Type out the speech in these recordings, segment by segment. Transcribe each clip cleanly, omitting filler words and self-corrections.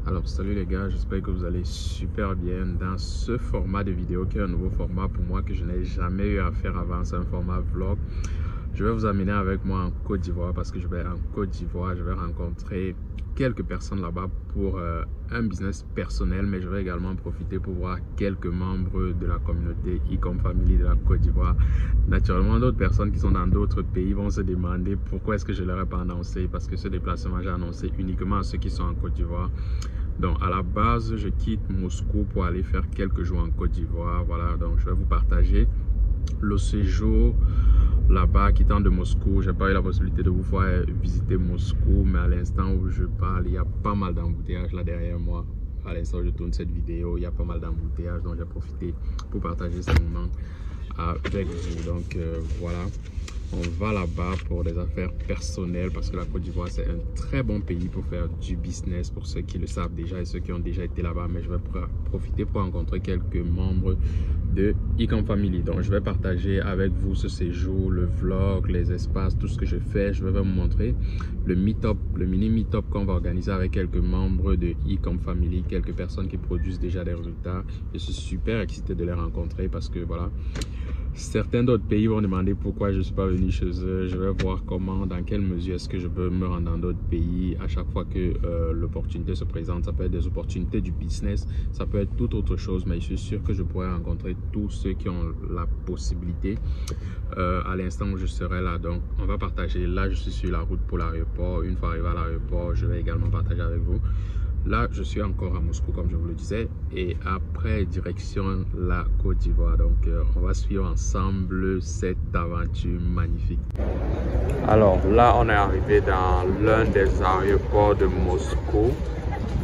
Alors salut les gars, j'espère que vous allez super bien dans ce format de vidéo qui est un nouveau format pour moi que je n'ai jamais eu à faire avant. C'est un format vlog. Je vais vous amener avec moi en Côte d'Ivoire parce que je vais en Côte d'Ivoire, je vais rencontrer quelques personnes là-bas pour un business personnel, mais je vais également profiter pour voir quelques membres de la communauté Ecom Family de la Côte d'Ivoire. Naturellement, d'autres personnes qui sont dans d'autres pays vont se demander pourquoi est-ce que je ne leur ai pas annoncé, parce que ce déplacement, j'ai annoncé uniquement à ceux qui sont en Côte d'Ivoire. Donc à la base, je quitte Moscou pour aller faire quelques jours en Côte d'Ivoire. Voilà, donc je vais vous partager le séjour là-bas, quittant de Moscou. J'ai pas eu la possibilité de vous faire visiter Moscou, mais à l'instant où je parle, il y a pas mal d'embouteillages là derrière moi. À l'instant où je tourne cette vidéo, il y a pas mal d'embouteillages, donc j'ai profité pour partager ce moment avec vous. Donc voilà, on va là-bas pour des affaires personnelles parce que la Côte d'Ivoire c'est un très bon pays pour faire du business pour ceux qui le savent déjà et ceux qui ont déjà été là-bas. Mais je vais profiter pour rencontrer quelques membres de Ecom Family. Donc je vais partager avec vous ce séjour, le vlog, les espaces, tout ce que je fais. Je vais vous montrer le meet-up, le mini meet-up qu'on va organiser avec quelques membres de Ecom Family, quelques personnes qui produisent déjà des résultats. Je suis super excité de les rencontrer parce que voilà, certains d'autres pays vont demander pourquoi je ne suis pas venu chez eux. Je vais voir comment, dans quelle mesure est-ce que je peux me rendre dans d'autres pays à chaque fois que l'opportunité se présente. Ça peut être des opportunités du business, ça peut être toute autre chose, mais je suis sûr que je pourrai rencontrer tous ceux qui ont la possibilité à l'instant où je serai là. Donc on va partager. Là je suis sur la route pour l'aéroport. Une fois arrivé à l'aéroport, je vais également partager avec vous. Là, je suis encore à Moscou, comme je vous le disais, et après, direction la Côte d'Ivoire. Donc, on va suivre ensemble cette aventure magnifique. Alors, là, on est arrivé dans l'un des aéroports de Moscou.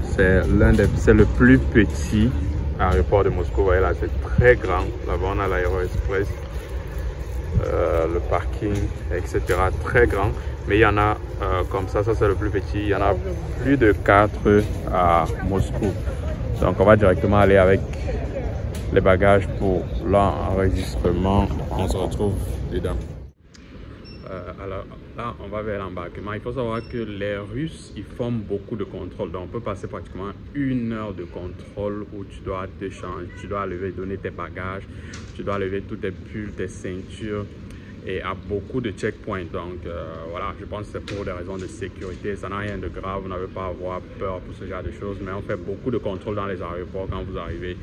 C'est le plus petit aéroport de Moscou. Vous voyez là, c'est très grand. Là-bas, on a l'Aéro-Express, le parking, etc. Très grand. Mais il y en a comme ça c'est le plus petit. Il y en a plus de 4 à Moscou. Donc on va directement aller avec les bagages pour l'enregistrement. On se retrouve dedans. Alors là, on va vers l'embarquement. Il faut savoir que les Russes, ils font beaucoup de contrôles. Donc on peut passer pratiquement 1 heure de contrôle où tu dois te changer, tu dois lever, donner tes bagages, tu dois lever tous tes pulls, tes ceintures. Et à beaucoup de checkpoints. Donc voilà, je pense que c'est pour des raisons de sécurité. Ça n'a rien de grave, vous n'avez pas à avoir peur pour ce genre de choses. Mais on fait beaucoup de contrôles dans les aéroports quand vous arrivez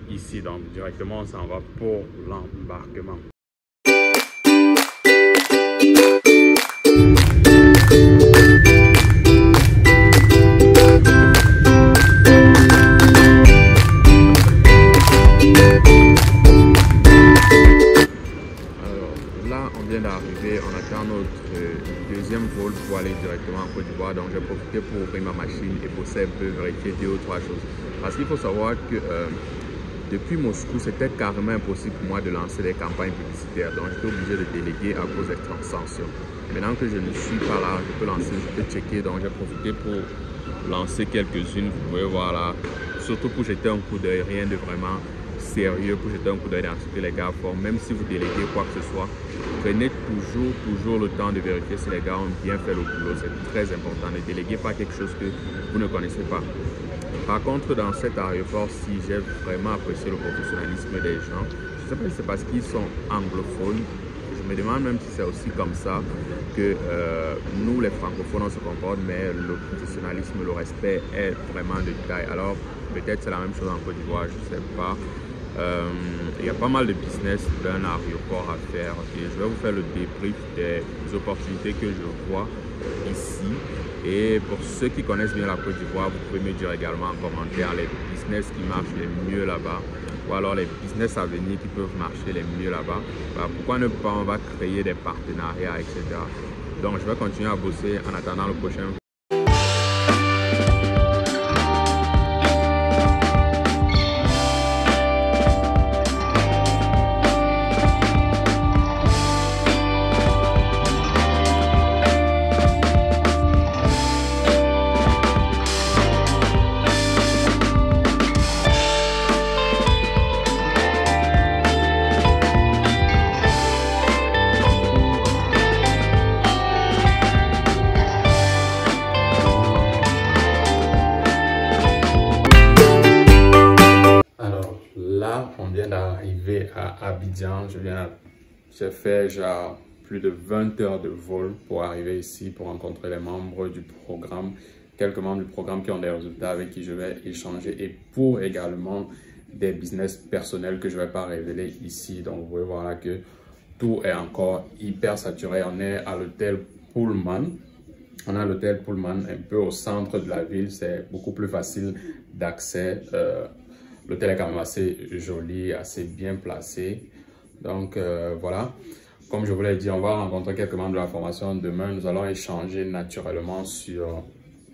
ici. Donc directement, on s'en va pour l'embarquement. D'arriver, on attend notre deuxième vol pour aller directement en Côte d'Ivoire. Donc j'ai profité pour ouvrir ma machine et bosser un peu, vérifier 2 ou 3 choses. Parce qu'il faut savoir que depuis Moscou, c'était carrément impossible pour moi de lancer des campagnes publicitaires. Donc j'étais obligé de déléguer à cause des sanctions. Maintenant que je ne suis pas là, je peux lancer, je peux checker. Donc j'ai profité pour lancer quelques-unes. Vous pouvez voir là, surtout pour jeter un coup d'œil, rien de vraiment sérieux, pour jeter un coup d'œil dans ce que les gars font. Même si vous déléguez quoi que ce soit, prenez toujours le temps de vérifier si les gars ont bien fait le boulot. C'est très important. Ne déléguez pas quelque chose que vous ne connaissez pas. Par contre, dans cet aéroport-ci, j'ai vraiment apprécié le professionnalisme des gens. Je ne sais pas si c'est parce qu'ils sont anglophones. Je me demande même si c'est aussi comme ça que nous, les francophones, on se comporte, mais le professionnalisme, le respect est vraiment de taille. Alors, peut-être c'est la même chose en Côte d'Ivoire, je ne sais pas. Il y a pas mal de business d'un aéroport à faire et je vais vous faire le débrief des opportunités que je vois ici. Et pour ceux qui connaissent bien la Côte d'Ivoire, vous pouvez me dire également en commentaire les business qui marchent les mieux là-bas ou alors les business à venir qui peuvent marcher les mieux là-bas. Pourquoi ne pas, on va créer des partenariats, etc. Donc je vais continuer à bosser en attendant le prochain. là, on vient d'arriver à Abidjan. J'ai fait genre plus de 20 heures de vol pour arriver ici, pour rencontrer les membres du programme, quelques membres du programme qui ont des résultats avec qui je vais échanger et pour également des business personnels que je ne vais pas révéler ici. Donc, vous voyez voilà que tout est encore hyper saturé. On est à l'hôtel Pullman. On a l'hôtel Pullman un peu au centre de la ville. C'est beaucoup plus facile d'accès. L'hôtel est quand même assez joli, assez bien placé. Donc, voilà. Comme je vous l'ai dit, on va rencontrer quelques membres de la formation demain. Nous allons échanger naturellement sur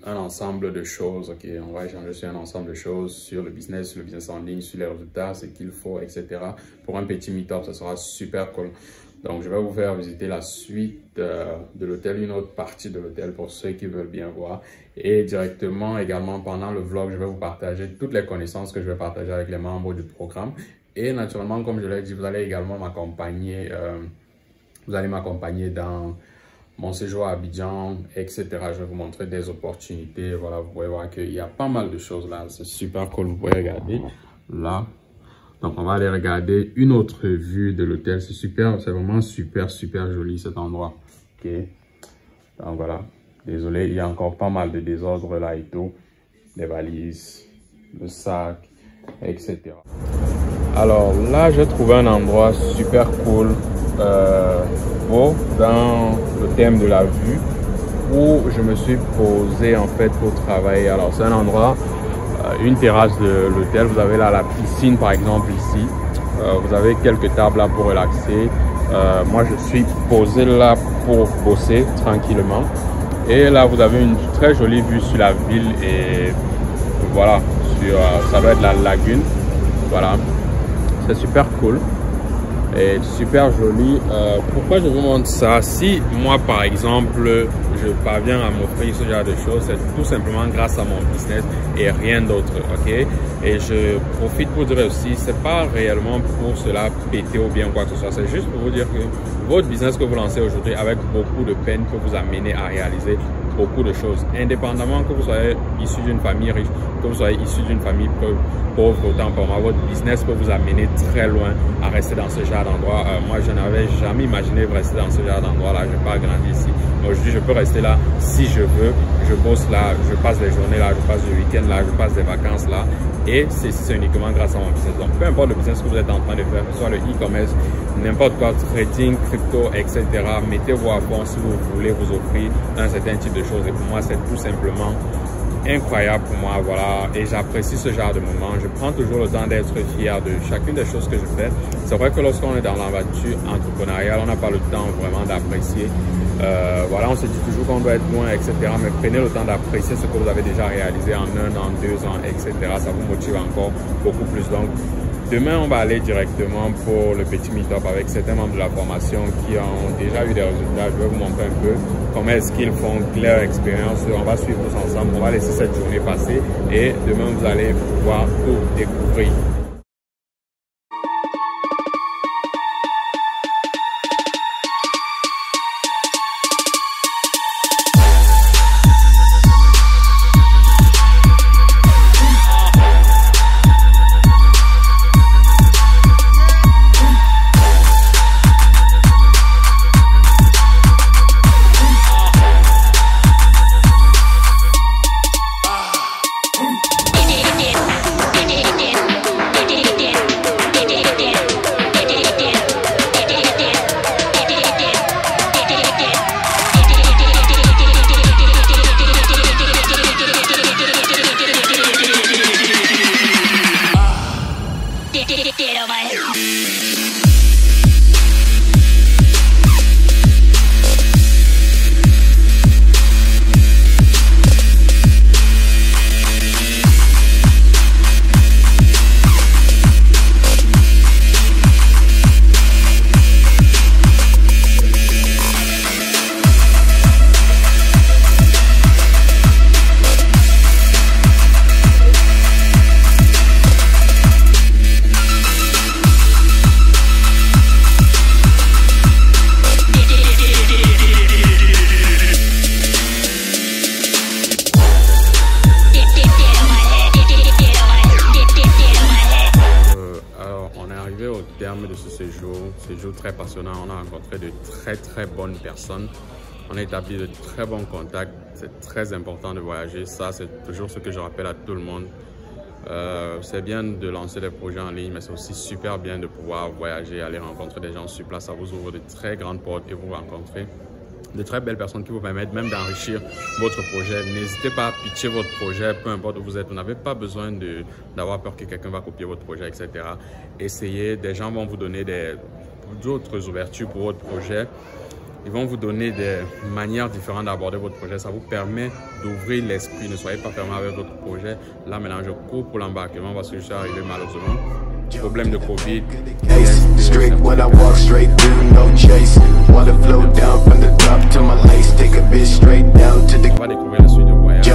un ensemble de choses. Ok, on va échanger sur un ensemble de choses, sur le business en ligne, sur les résultats, ce qu'il faut, etc. Pour un petit meet-up, ça sera super cool. Donc, je vais vous faire visiter la suite de l'hôtel, une autre partie de l'hôtel pour ceux qui veulent bien voir. Et directement, également, pendant le vlog, je vais vous partager toutes les connaissances que je vais partager avec les membres du programme. Et naturellement, comme je l'ai dit, vous allez également m'accompagner. Vous allez m'accompagner dans mon séjour à Abidjan, etc. Je vais vous montrer des opportunités. Voilà, vous pouvez voir qu'il y a pas mal de choses là. C'est super cool. Vous pouvez regarder là. Donc, on va aller regarder une autre vue de l'hôtel. C'est super, c'est vraiment super joli cet endroit. Ok. Donc, voilà. Désolé, il y a encore pas mal de désordre là et tout. Des valises, le sac, etc. Alors là, j'ai trouvé un endroit super cool. Beau dans le thème de la vue où je me suis posé en fait pour travailler. Alors c'est un endroit, une terrasse de l'hôtel, vous avez là la piscine par exemple ici, vous avez quelques tables là pour relaxer. Moi je suis posé là pour bosser tranquillement et là vous avez une très jolie vue sur la ville et voilà, ça va être la lagune. Voilà, c'est super cool et super joli. Pourquoi je vous montre ça? Si moi par exemple je parviens à m'offrir ce genre de choses, c'est tout simplement grâce à mon business et rien d'autre, ok? Et je profite pour dire aussi, c'est pas réellement pour cela péter ou bien quoi que ce soit, c'est juste pour vous dire que votre business que vous lancez aujourd'hui avec beaucoup de peine peut vous amener à réaliser beaucoup de choses, indépendamment que vous soyez issu d'une famille riche, que vous soyez issu d'une famille pauvre, autant pour moi, votre business peut vous amener très loin à rester dans ce genre d'endroit. Moi, je n'avais jamais imaginé rester dans ce genre d'endroit-là. Je n'ai pas grandi ici. Aujourd'hui, je peux rester là si je veux. Je bosse là, je passe des journées là, je passe du week-end là, je passe des vacances là. Et c'est uniquement grâce à mon business. Donc, peu importe le business que vous êtes en train de faire, que ce soit le e-commerce, n'importe quoi, trading, crypto, etc. Mettez-vous à fond si vous voulez vous offrir un certain type de choses. Et pour moi, c'est tout simplement incroyable pour moi, voilà, et j'apprécie ce genre de moment. Je prends toujours le temps d'être fier de chacune des choses que je fais. C'est vrai que lorsqu'on est dans l'aventure entrepreneuriale, on n'a pas le temps vraiment d'apprécier. Voilà, on se dit toujours qu'on doit être loin, etc. Mais prenez le temps d'apprécier ce que vous avez déjà réalisé en 1 an, 2 ans, etc. Ça vous motive encore beaucoup plus. Donc, demain, on va aller directement pour le petit meet-up avec certains membres de la formation qui ont déjà eu des résultats. Je vais vous montrer un peu comment est-ce qu'ils font leur expérience. On va suivre tous ensemble. On va laisser cette journée passer et demain, vous allez pouvoir tout découvrir. séjour très passionnant. On a rencontré de très bonnes personnes. On a établi de très bons contacts. C'est très important de voyager. Ça, c'est toujours ce que je rappelle à tout le monde. C'est bien de lancer des projets en ligne, mais c'est aussi super bien de pouvoir voyager, aller rencontrer des gens sur place. Ça vous ouvre de très grandes portes et vous rencontrez de très belles personnes qui vous permettent même d'enrichir votre projet. N'hésitez pas à pitcher votre projet, peu importe où vous êtes. Vous n'avez pas besoin d'avoir peur que quelqu'un va copier votre projet, etc. Essayez, des gens vont vous donner d'autres ouvertures pour votre projet. Ils vont vous donner des manières différentes d'aborder votre projet. Ça vous permet d'ouvrir l'esprit. Ne soyez pas fermé avec votre projet. Là, maintenant, je cours pour l'embarquement parce que je suis arrivé malheureusement. Problème de Covid. On va découvrir la suite de voyage.